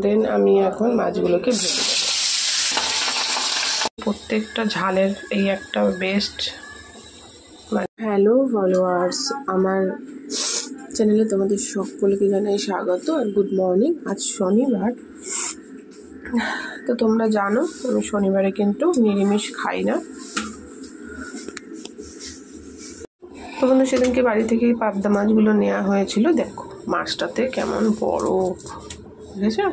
দেন আমি এখন মাছগুলোকে ভেজে দেব। প্রত্যেকটা ঝালের এই একটা বেস্ট। হ্যালো ফলোয়ার্স, আমার চ্যানেলে তোমাদের সকলকে জানাই স্বাগত আর গুড মর্নিং। আজ শনিবার, তো তোমরা জানো আমি শনিবারে কিন্তু নিরামিষ খাই না। তো বন্ধু, সেদিনকে বাড়ি থেকে পাবদা মাছগুলো নেওয়া হয়েছিল। দেখো মাছটাতে কেমন বড়, বুঝেছো,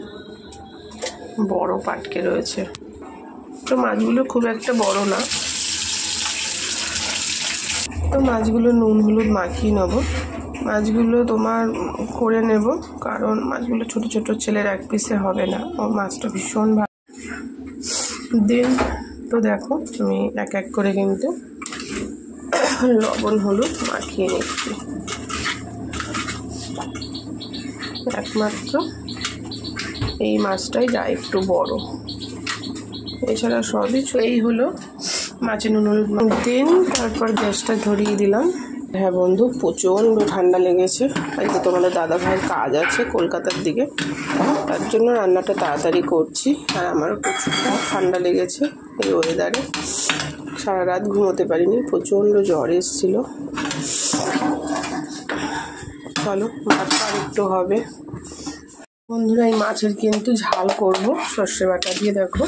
বড় পাটকে রয়েছে। তো মাছগুলো খুব একটা বড় না। তো মাছগুলো নুন হলুদ মাখিয়ে নেব। মাছগুলো তোমার করে নেব, কারণ মাছগুলো ছোট ছোট, ছেলের এক পিসে হবে না। ও মাছটা ভীষণ ভালো। দেন তো দেখো আমি এক এক করে কিন্তু লবণ হলুদ মাখিয়ে নিচ্ছি। একমাত্র এই মাছটাই যা একটু বড়, এছাড়া সবই এই হলো মাছে নুন হলুদ। দেন তারপর গ্যাসটা ধরিয়ে দিলাম। হ্যাঁ বন্ধু, প্রচণ্ড ঠান্ডা লেগেছে। আজকে তোমাদের দাদা ভাইয়ের কাজ আছে কলকাতার দিকে, তার জন্য রান্নাটা তাড়াতাড়ি করছি। আর আমারও প্রচুর ঠান্ডা লেগেছে এই ওয়েদারে। সারা রাত ঘুমোতে পারিনি, প্রচণ্ড জ্বর এসেছিল। চলো ভাতটা আর একটু হবে। বন্ধুরা, এই মাছের কিন্তু ঝাল করব সর্ষে বাটা দিয়ে। দেখো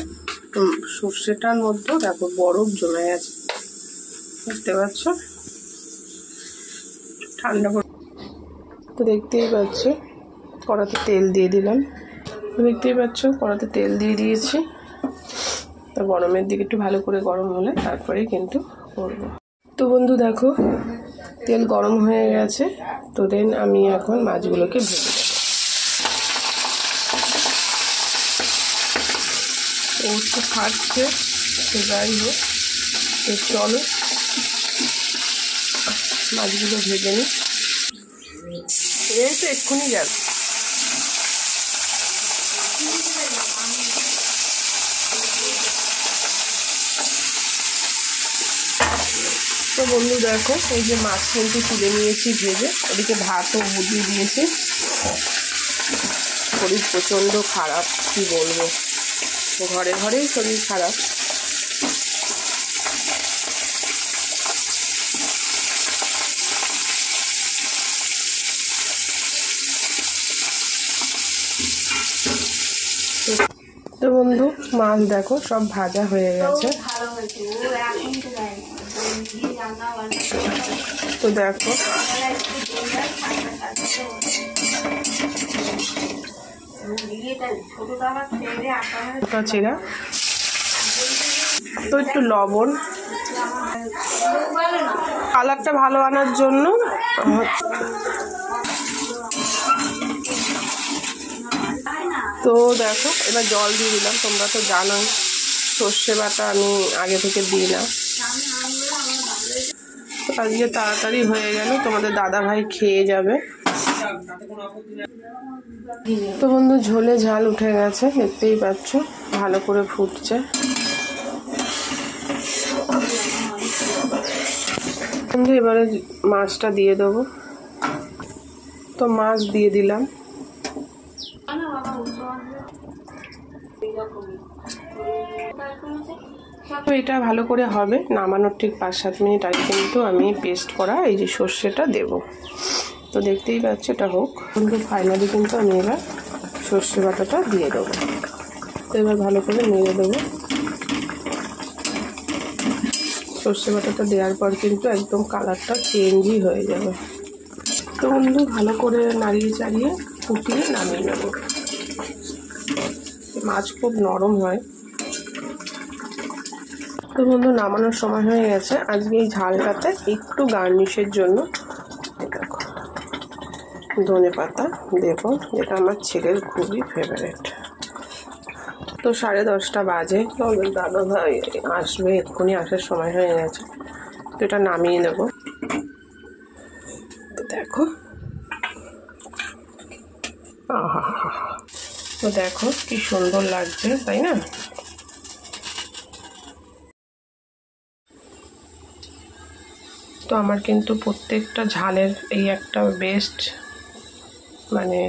সর্ষেটার মধ্যেও দেখো বরফ জমে গেছে, দেখতে পাচ্ছ। ঠান্ডা তো দেখতেই পাচ্ছ, কড়াতে তেল দিয়ে দিলাম। দেখতেই পাচ্ছ কড়াতে তেল দিয়ে দিয়েছি। তো গরমের দিকে একটু ভালো করে গরম হলে তারপরেই কিন্তু করবো। তো বন্ধু দেখো তেল গরম হয়ে গেছে। তো দেন আমি এখন মাছগুলোকে ভেজে দেবো। ও তো খাচ্ছে, তো যাই হোক, তো চলো মাছগুলো ভেজে নিই। এই তো এক্ষুনি যাবে। তো বন্ধু দেখো, এই যে মাছ কিন্তু তুলে নিয়েছি ভেজে, ওদিকে ভাতও বুঝিয়ে দিয়েছি। শরীর প্রচণ্ড খারাপ, কি বলবো, ঘরে ঘরেই শরীর খারাপ। তো বন্ধু মাছ দেখো সব ভাজা হয়ে গেছে। তো দেখো চেরা, তো একটু লবণ, কালারটা ভালো আনার জন্য। তো দেখো এবার জল দিয়ে দিলাম। তোমরা তো জানোই সর্ষে বাটা আমি আগে থেকে দিই না। আজকে তাড়াতাড়ি হয়ে গেল, তোমাদের দাদা ভাই খেয়ে যাবে। তো বন্ধু ঝোলে ঝাল উঠে গেছে, দেখতেই পাচ্ছ ভালো করে ফুটছে। বন্ধু এবারে মাছটা দিয়ে দেবো। তো মাছ দিয়ে দিলাম। তো এটা ভালো করে হবে, নামানোর ঠিক 5-7 মিনিট আগে কিন্তু আমি পেস্ট করা এই যে সর্ষেটা দেব। তো দেখতেই পাচ্ছ এটা হোক। কিন্তু ফাইনালি কিন্তু আমি এবার সর্ষে বাটাটা দিয়ে দেবো। তো এবার ভালো করে নেড়ে দেবো। সর্ষে বাটাটা দেওয়ার পর কিন্তু একদম কালারটা চেঞ্জই হয়ে যাবে। তো বন্ধু ভালো করে নাড়িয়ে চাড়িয়ে ফুটিয়ে নামিয়ে নেব। মাছ খুব নরম হয়। তো বন্ধু নামানোর সময় হয়ে গেছে। আজকে এই ঝালটাতে একটু গার্নিশের জন্য দেখো ধনে পাতা দেবো, যেটা আমার ছেলের খুবই ফেভারিট। তো 10:30 বাজে, দাদা ভাই আসবে, এক্ষুনি আসার সময় হয়ে গেছে। তো এটা নামিয়ে নেব। তো দেখো আহা, তো দেখো কি সুন্দর লাগছে, তাই না? তো আমার কিন্তু প্রত্যেকটা ঝালের এই একটা বেস্ট মানে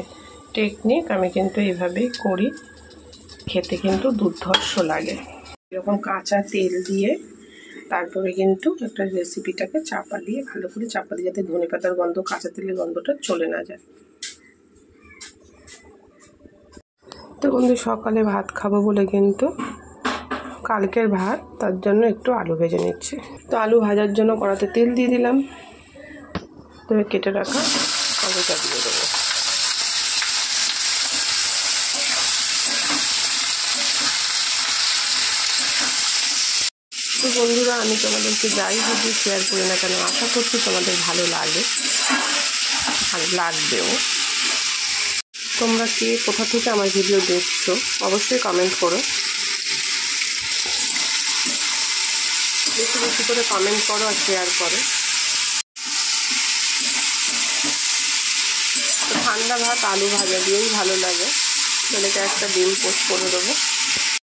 টেকনিক, আমি কিন্তু এইভাবেই করি, খেতে কিন্তু দুর্ধর্ষ লাগে। এরকম কাঁচা তেল দিয়ে তারপরে কিন্তু একটা রেসিপিটাকে চাপা দিয়ে ভালো করে চাপা দিয়ে, যাতে ধনেপাতার গন্ধ, কাঁচা তেলের গন্ধটা চলে না যায়। তো বন্ধু সকালে ভাত খাবো বলে কিন্তু কালকের ভাত, তার জন্য একটু আলু ভেজে নিচ্ছি। তো আলু ভাজার জন্য কড়াতে তেল দিয়ে দিলাম, তো কেটে রাখা আলুটা দিয়ে দেবো। তো বন্ধুরা আমি তোমাদেরকে যাই ভিডিও শেয়ার করি না কেন, আশা করছি তোমাদের ভালো লাগে, ভালো লাগবেও। তোমরা কে কোথা থেকে আমার ভিডিও দেখছো অবশ্যই কমেন্ট করো, বেশি বেশি করে কমেন্ট করো আর শেয়ার করো। তো ঠান্ডা ভাত আলু ভাজা দিয়েই ভালো লাগে, ছেলেকে একটা ডিম পোস্ট করে দেবো।